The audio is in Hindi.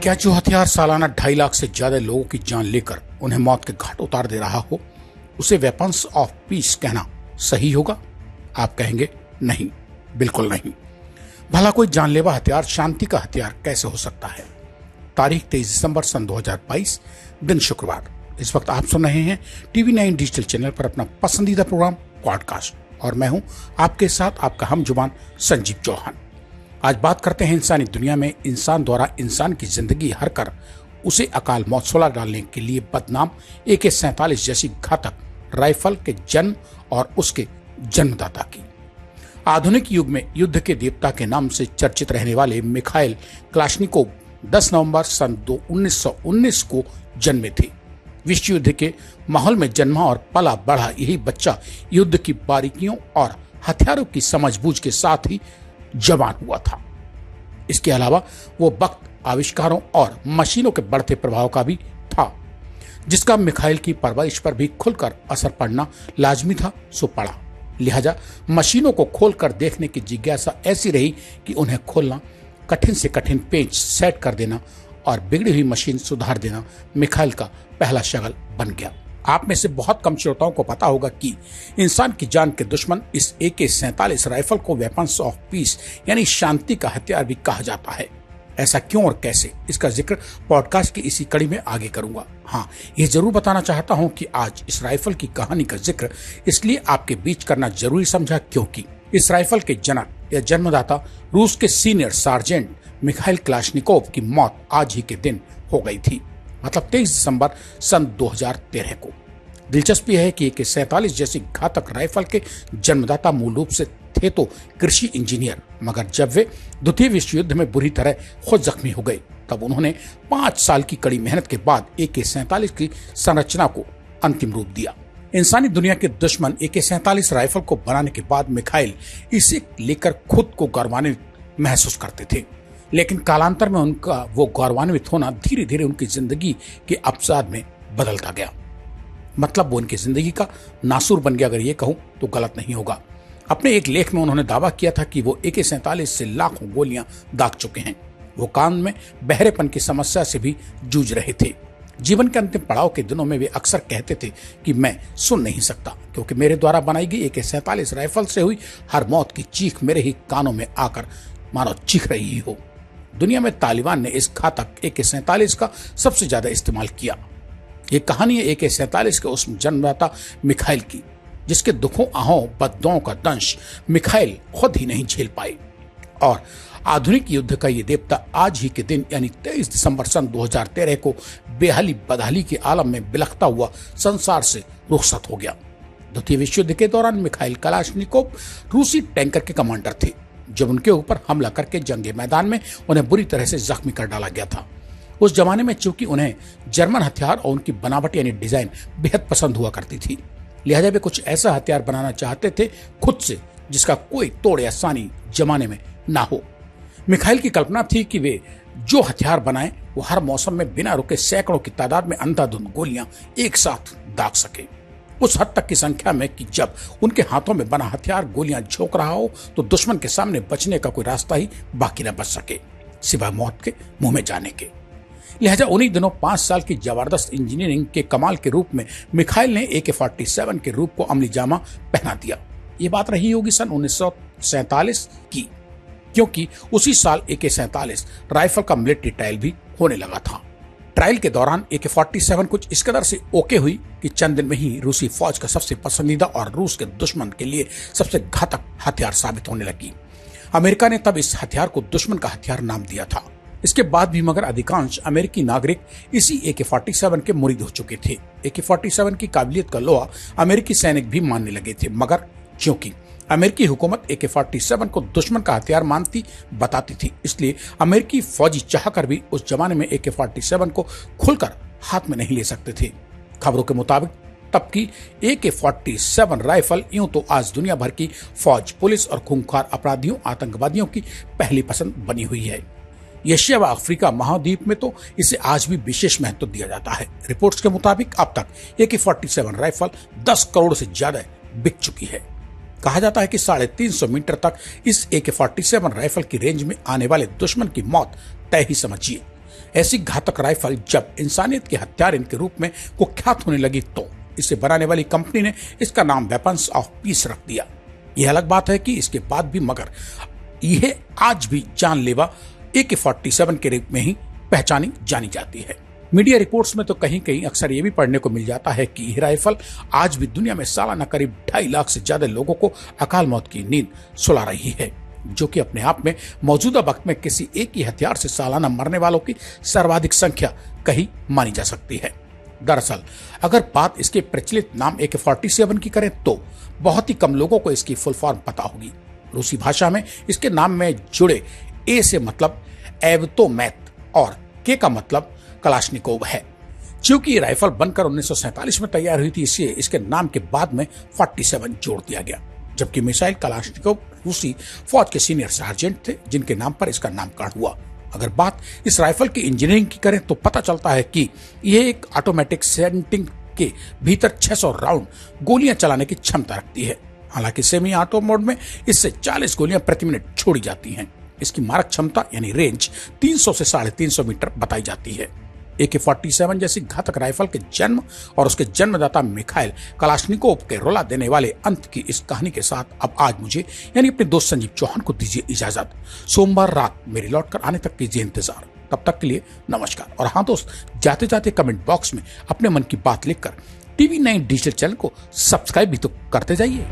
क्या जो हथियार सालाना 2.5 लाख से ज्यादा लोगों की जान लेकर उन्हें मौत के घाट उतार दे रहा हो, उसे वेपन्स ऑफ पीस कहना सही होगा? आप कहेंगे नहीं, बिल्कुल नहीं। भला कोई जानलेवा हथियार शांति का हथियार कैसे हो सकता है? तारीख 23 दिसंबर सन 2022, दिन शुक्रवार। इस वक्त आप सुन रहे हैं TV9 डिजिटल चैनल पर अपना पसंदीदा प्रोग्राम पॉडकास्ट, और मैं हूं आपके साथ आपका हमजुबान संजीव चौहान। आज बात करते हैं इंसानी दुनिया में इंसान द्वारा इंसान की जिंदगी हर कर उसे अकाल मौत सुला डालने के लिए बदनाम AK-47 जैसी घातक राइफल के जन्म और उसके जन्मदाता की। आधुनिक युग में युद्ध के देवता के नाम से चर्चित रहने वाले मिखाइल क्लाशनिकोव 10 नवंबर सन 1919 को जन्मे थे। विश्व युद्ध के माहौल में जन्मा और पला बढ़ा यही बच्चा युद्ध की बारीकियों और हथियारों की समझबूझ के साथ ही जवान हुआ था। इसके अलावा वो वक्त, आविष्कारों और मशीनों के बढ़ते प्रभाव का भी था, जिसका मिखाइल की परवरिश पर भी खुलकर असर पड़ना लाजमी था, सो पड़ा। लिहाजा मशीनों को खोलकर देखने की जिज्ञासा ऐसी रही कि उन्हें खोलना, कठिन से कठिन पेंच सेट कर देना और बिगड़ी हुई मशीन सुधार देना मिखाइल का पहला शगल बन गया। आप में से बहुत कम श्रोताओं को पता होगा कि इंसान की जान के दुश्मन इस AK-47 राइफल को वेपन्स ऑफ पीस यानी शांति का हथियार भी कहा जाता है। ऐसा क्यों और कैसे, इसका जिक्र पॉडकास्ट की इसी कड़ी में आगे करूंगा। हाँ, ये जरूर बताना चाहता हूं कि आज इस राइफल की कहानी का जिक्र इसलिए आपके बीच करना जरूरी समझा क्योंकि इस राइफल के जनक या जन्मदाता रूस के सीनियर सार्जेंट मिखाइल क्लाशनिकोव की मौत आज ही के दिन हो गई थी, मतलब 23 दिसंबर सन 2013 को। दिलचस्पी है कि AK-47 जैसी घातक राइफल के जन्मदाता मूल रूप से थे तो कृषि इंजीनियर, मगर जब वे द्वितीय विश्व युद्ध में बुरी तरह खुद जख्मी हो गए तब उन्होंने 5 साल की कड़ी मेहनत के बाद AK-47 की संरचना को अंतिम रूप दिया। इंसानी दुनिया के दुश्मन AK-47 राइफल को बनाने के बाद मिखाइल इसे लेकर खुद को गौरवान्वित महसूस करते थे, लेकिन कालांतर में उनका वो गौरवान्वित होना धीरे धीरे उनकी जिंदगी के अवसाद में बदलता गया। मतलब वो उनकी जिंदगी का नासूर बन गया, अगर ये कहूं तो गलत नहीं होगा। अपने एक लेख में उन्होंने दावा किया था कि वो AK-47 से लाखों गोलियां दाग चुके हैं। वो कान में बहरेपन की समस्या से भी जूझ रहे थे। जीवन के अंतिम पड़ाव के दिनों में वे अक्सर कहते थे कि मैं सुन नहीं सकता, क्योंकि मेरे द्वारा बनाई गई AK-47 राइफल से हुई हर मौत की चीख मेरे ही कानों में आकर मानो चीख रही हो। दुनिया में तालिबान ने इस घातक AK-47 का सबसे ज्यादा इस्तेमाल किया। ये कहानी है AK-47 के उस जन्मदाता मिखाइल की, जिसके दुखों आहों बद्दुआओं का दंश मिखाइल खुद ही नहीं झेल पाए और आधुनिक युद्ध का ये देवता आज ही के दिन यानी 23 दिसंबर सन 2013 को बेहाली बदहाली के आलम में बिलखता हुआ संसार से रुखसत हो गया। द्वितीय विश्व युद्ध के दौरान मिखाइल क्लाशनिकोव रूसी टैंकर के कमांडर थे, जब उनके ऊपर हमला करके जंगे मैदान में उन्हें बुरी तरह से जख्मी कर डाला गया था। उस जमाने में चूंकि उन्हें जर्मन हथियार और उनकी बनावट यानी डिजाइन बेहद पसंद हुआ करती थी, लिहाजा वे कुछ ऐसा हथियार बनाना चाहते थे खुद से जिसका कोई तोड़ या सानी जमाने में ना हो। मिखाइल की कल्पना थी कि वे जो हथियार बनाएं वो हर मौसम में बिना रुके सैकड़ों की तादाद में अंधाधुंध गोलियां एक साथ दाग सके, उस हद तक की संख्या में कि जब उनके हाथों में बना हथियार गोलियां झोंक रहा हो तो दुश्मन के सामने बचने का कोई रास्ता ही बाकी न बच सके सिवाय मौत के मुंह में जाने के। लिहाजा उन्हीं दिनों 5 साल की जबरदस्त इंजीनियरिंग के कमाल के रूप में मिखाइल ने AK-47 के रूप को अमली जामा पहना दिया। ये बात रही होगी सन 1947 की, क्योंकि उसी साल AK-47 राइफल का मिलिट्री ट्रायल भी होने लगा था। ट्रायल के दौरान AK-47 कुछ इस कदर से ओके हुई कि चंद दिन में ही रूसी फौज का सबसे पसंदीदा और रूस के दुश्मन के लिए सबसे घातक हथियार साबित होने लगी। अमेरिका ने तब इस हथियार को दुश्मन का हथियार नाम दिया था। इसके बाद भी मगर अधिकांश अमेरिकी नागरिक इसी AK-47 के मुरीद हो चुके थे। AK-47 की काबिलियत का लोहा अमेरिकी सैनिक भी मानने लगे थे, मगर क्योंकि अमेरिकी हुकूमत AK-47 को दुश्मन का हथियार मानती बताती थी, इसलिए अमेरिकी फौजी चाहकर भी उस जमाने में AK-47 को खुलकर हाथ में नहीं ले सकते थे। खबरों के मुताबिक तब की AK-47 राइफल यूं तो आज दुनिया भर की फौज, पुलिस और खूंखार अपराधियों, आतंकवादियों की पहली पसंद बनी हुई है। एशिया व अफ्रीका महाद्वीप में तो इसे आज भी विशेष महत्व दिया जाता है। रिपोर्ट्स के मुताबिक अब तक AK-47 राइफल 10 करोड़ से ज्यादा बिक चुकी है। कहा जाता है कि 350 मीटर तक इस AK-47 राइफल की रेंज में आने वाले दुश्मन की मौत तय ही समझिए। ऐसी घातक राइफल जब इंसानियत के हथियार इनके रूप में कुख्यात होने लगी तो इसे बनाने वाली कंपनी ने इसका नाम वेपन्स ऑफ पीस रख दिया। यह अलग बात है कि इसके बाद भी मगर यह आज भी जानलेवा AK-47 के रूप में ही पहचानी जानी जाती है। मीडिया रिपोर्ट्स में तो कहीं कहीं अक्सर ये भी पढ़ने को मिल जाता है कि यह राइफल आज भी दुनिया में सालाना करीब 2.5 लाख से ज्यादा लोगों को अकाल मौत की नींद सुला रही है, जो कि अपने आप में मौजूदा वक्त में किसी एक ही हथियार से सालाना मरने वालों की सर्वाधिक संख्या कहीं मानी जा सकती है। दरअसल अगर बात इसके प्रचलित नाम AK-47 की करें तो बहुत ही कम लोगों को इसकी फुल फॉर्म पता होगी। रूसी भाषा में इसके नाम में जुड़े ए से मतलब एवतोमैत और के का मतलब कलाश्निकोव है। क्योंकि ये राइफल बनकर 1947 में तैयार हुई थी, इसलिए इसके नाम के बाद में 47 जोड़ दिया गया। जबकि मिसाइल कलाश्निकोव रूसी फौज के सीनियर सार्जेंट थे जिनके नाम पर इसका नामकरण हुआ। अगर बात इस राइफल की इंजीनियरिंग की करें तो पता चलता है कि यह एक ऑटोमेटिक सेंटिंग के भीतर 600 राउंड गोलियां चलाने की क्षमता रखती है। हालांकि सेमी ऑटो मोड में इससे 40 गोलियां प्रति मिनट छोड़ी जाती हैं। इसकी मारक क्षमता यानी रेंज 300 से 350 मीटर बताई जाती है। AK-47 जैसी घातक राइफल के जन्म और उसके जन्मदाता मिखाइल कलाश्निकोव के रुला देने वाले अंत की इस कहानी के साथ अब आज मुझे यानी अपने दोस्त संजीव चौहान को दीजिए इजाजत। सोमवार रात मेरे लौटकर आने तक कीजिए इंतजार। तब तक के लिए नमस्कार। और हाँ दोस्त, जाते जाते कमेंट बॉक्स में अपने मन की बात लिखकर TV9 डिजिटल चैनल को सब्सक्राइब भी तो करते जाइए।